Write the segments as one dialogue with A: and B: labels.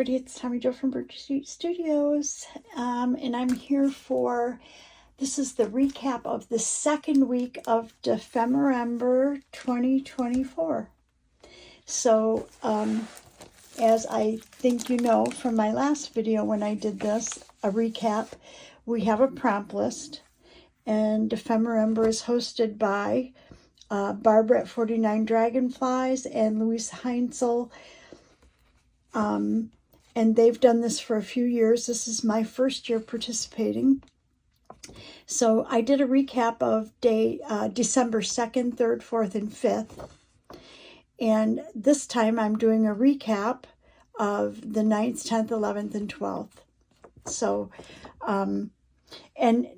A: everybody, it's Tommy Jo from Birch Street Studios, and I'm here this is the recap of the second week of Dephemerember 2024. So, as I think you know from my last video when I did this, a recap, we have a prompt list, and Dephemerember is hosted by Barbara at 49 Dragonflies and Louise Heinzel. And they've done this for a few years. This is my first year participating. So I did a recap of December 2nd, 3rd, 4th, and 5th. And this time I'm doing a recap of the 9th, 10th, 11th, and 12th. So, and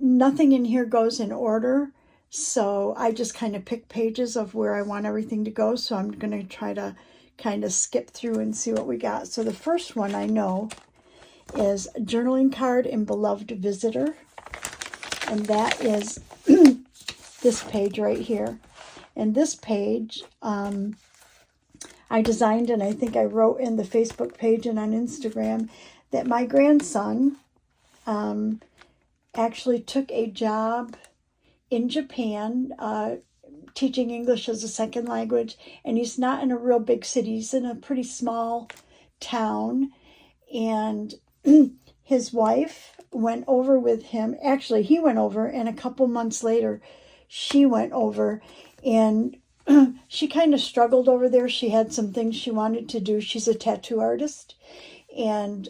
A: nothing in here goes in order. So I just kind of pick pages of where I want everything to go. So I'm going to try to kind of skip through and see what we got. So the first one I know is Journaling Card and Beloved Visitor. And that is this page right here. And this page I designed, and I think I wrote in the Facebook page and on Instagram that my grandson actually took a job in Japan teaching English as a second language, and he's not in a real big city. He's in a pretty small town, and his wife went over with him. Actually, he went over, and a couple months later, she went over, and she kind of struggled over there. She had some things she wanted to do. She's a tattoo artist, and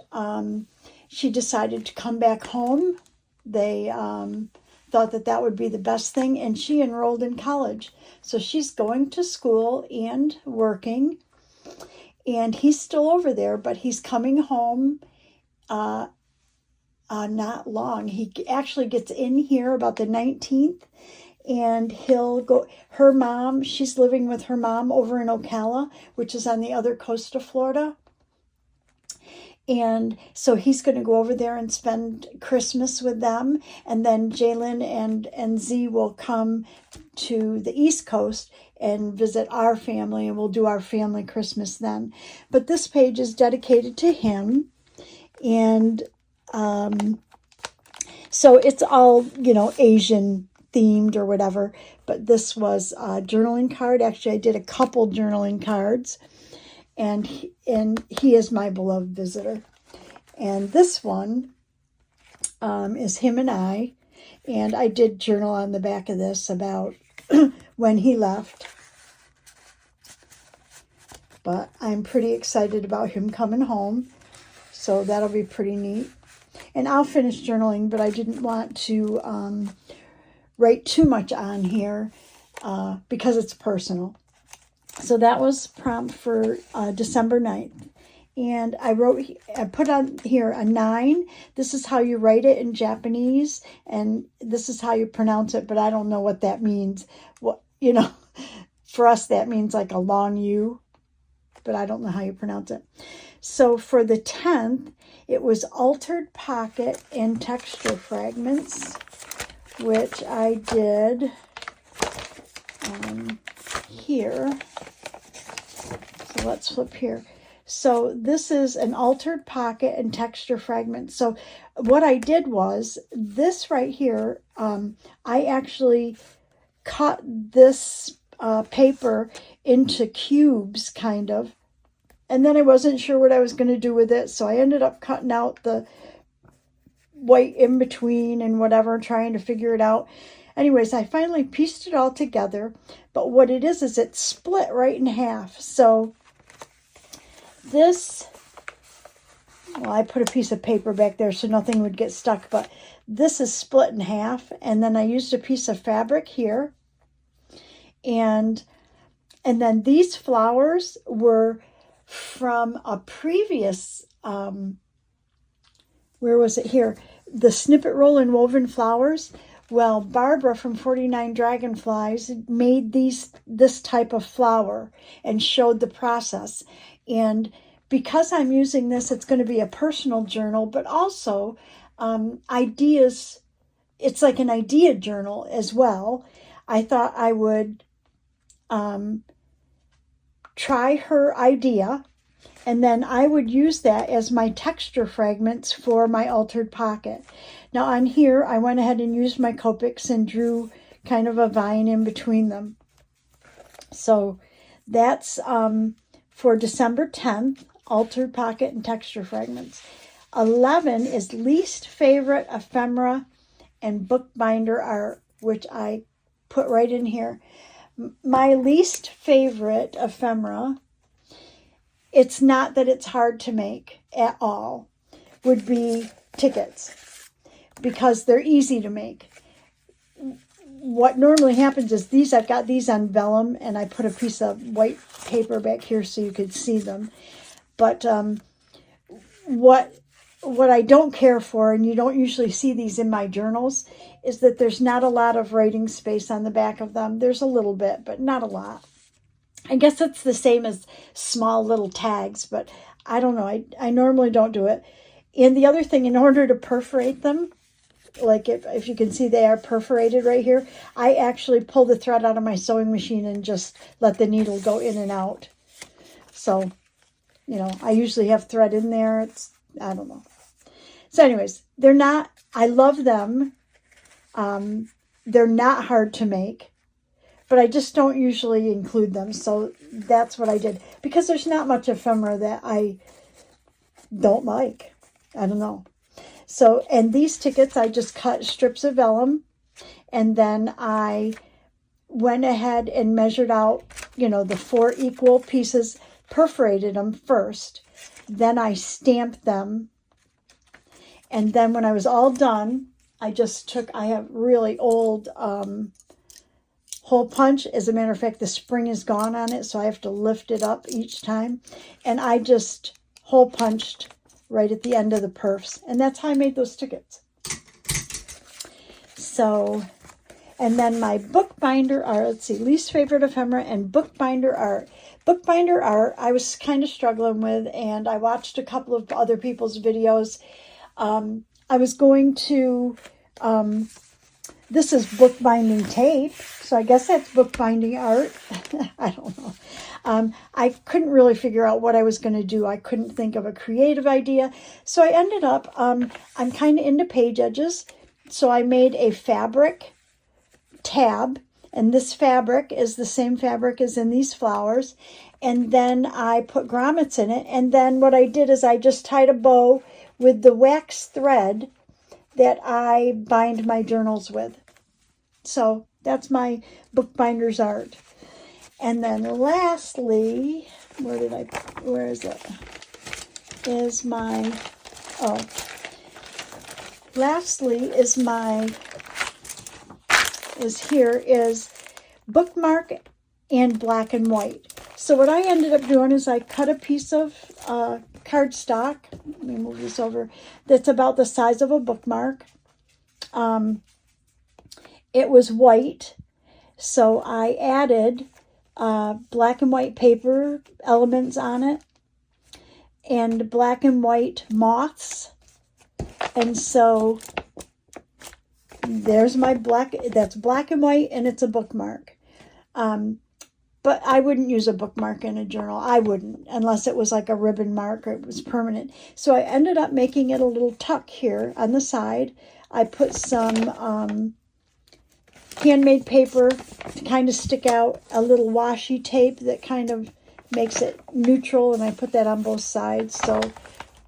A: she decided to come back home. They thought that would be the best thing, and she enrolled in college. So she's going to school and working, and he's still over there, but he's coming home not long. He actually gets in here about the 19th, and he'll go. Her mom, she's living with her mom over in Ocala, which is on the other coast of Florida. And so he's going to go over there and spend Christmas with them. And then Jalen and Z will come to the East Coast and visit our family, and we'll do our family Christmas then. But this page is dedicated to him. And so it's all, Asian themed or whatever. But this was a journaling card. Actually, I did a couple journaling cards. And he is my beloved visitor. And this one is him and I. And I did journal on the back of this about when he left. But I'm pretty excited about him coming home. So that'll be pretty neat. And I'll finish journaling, but I didn't want to write too much on here because it's personal. So that was prompt for December 9th. And I put on here a 9. This is how you write it in Japanese. And this is how you pronounce it, but I don't know what that means. For us, that means like a long U, but I don't know how you pronounce it. So for the 10th, it was Altered Pocket and Texture Fragments, which I did here. So let's flip here. So this is an altered pocket and texture fragment. So what I did was this right here, I actually cut this paper into cubes kind of, and then I wasn't sure what I was going to do with it. So I ended up cutting out the white in between and whatever, trying to figure it out. Anyways, I finally pieced it all together, but what it is it's split right in half. So this, I put a piece of paper back there so nothing would get stuck, but this is split in half, and then I used a piece of fabric here, and then these flowers were from a previous, where was it here? The Snippet Roll and Woven Flowers. Well, Barbara from 49 Dragonflies made this type of flower and showed the process. And because I'm using this, it's going to be a personal journal, but also ideas. It's like an idea journal as well. I thought I would try her idea And then I would use that as my texture fragments for my altered pocket. Now on here, I went ahead and used my Copics and drew kind of a vine in between them. So that's for December 10th, altered pocket and texture fragments. 11 is least favorite ephemera and bookbinder art, which I put right in here. My least favorite ephemera, it's not that it's hard to make at all, would be tickets, because they're easy to make. What normally happens is I've got these on vellum, and I put a piece of white paper back here so you could see them. But what I don't care for, and you don't usually see these in my journals, is that there's not a lot of writing space on the back of them. There's a little bit, but not a lot. I guess it's the same as small little tags, but I don't know. I normally don't do it. And the other thing, in order to perforate them, like if you can see they are perforated right here, I actually pull the thread out of my sewing machine and just let the needle go in and out. So, you know, I usually have thread in there. I don't know. So anyways, I love them. They're not hard to make, but I just don't usually include them. So that's what I did, because there's not much ephemera that I don't like. I don't know. So, and these tickets, I just cut strips of vellum, and then I went ahead and measured out, you know, the 4 equal pieces, perforated them first, then I stamped them, and then when I was all done, I have really old hole punch. As a matter of fact, the spring is gone on it, so I have to lift it up each time, and I just hole punched right at the end of the perfs. And that's how I made those tickets. So, and then my bookbinder art, let's see, least favorite ephemera and bookbinder art. Bookbinder art, I was kind of struggling with, and I watched a couple of other people's videos. I was going to, this is bookbinding tape, so I guess that's bookbinding art. I don't know. I couldn't really figure out what I was going to do. I couldn't think of a creative idea. So I ended up, I'm kind of into page edges. So I made a fabric tab, and this fabric is the same fabric as in these flowers. And then I put grommets in it. And then what I did is I just tied a bow with the wax thread that I bind my journals with. So that's my bookbinder's art. And then lastly, where is it? Is bookmark and black and white. So what I ended up doing is I cut a piece of cardstock, let me move this over, that's about the size of a bookmark. It was white, so I added black and white paper elements on it, and black and white moths. And so there's my that's black and white, and it's a bookmark. But I wouldn't use a bookmark in a journal. I wouldn't, unless it was like a ribbon mark or it was permanent. So I ended up making it a little tuck here on the side. I put some handmade paper to kind of stick out, a little washi tape that kind of makes it neutral, and I put that on both sides, so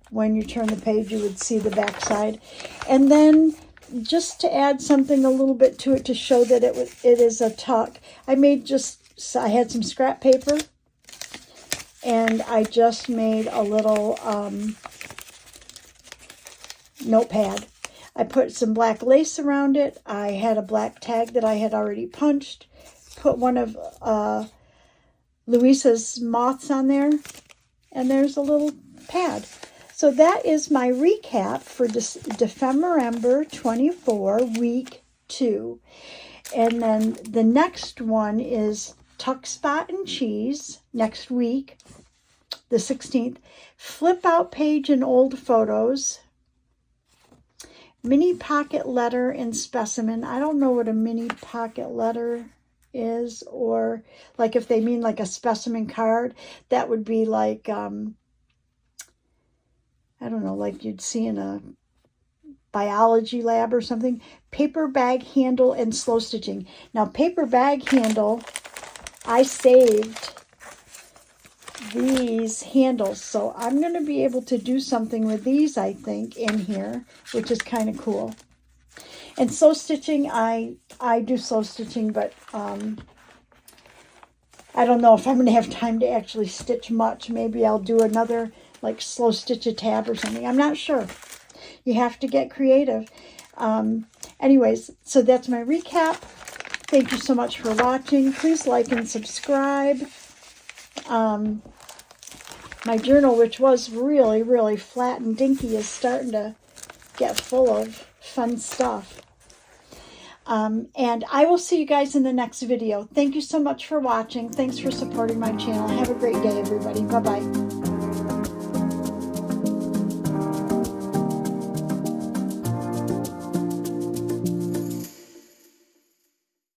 A: when you turn the page you would see the back side. And then just to add something a little bit to it to show that it is a tuck, I had some scrap paper, and I just made a little notepad. I put some black lace around it. I had a black tag that I had already punched. Put one of Louisa's moths on there. And there's a little pad. So that is my recap for Dephemerember 24, week 2. And then the next one is Tuck Spot and Cheese, next week, the 16th. Flip out page and old photos. Mini pocket letter and specimen. I don't know what a mini pocket letter is, or like if they mean like a specimen card, that would be like I don't know, like you'd see in a biology lab or something. Paper bag handle and slow stitching. Now, paper bag handle, I saved these handles, so I'm going to be able to do something with these, I think, in here, which is kind of cool. And slow stitching, I do slow stitching, but I don't know if I'm going to have time to actually stitch much. Maybe I'll do another, like, slow stitch a tab or something. I'm not sure. You have to get creative. Anyways, so that's my recap. Thank you so much for watching. Please like and subscribe. My journal, which was really, really flat and dinky, is starting to get full of fun stuff. And I will see you guys in the next video. Thank you so much for watching. Thanks for supporting my channel. Have a great day, everybody. Bye-bye.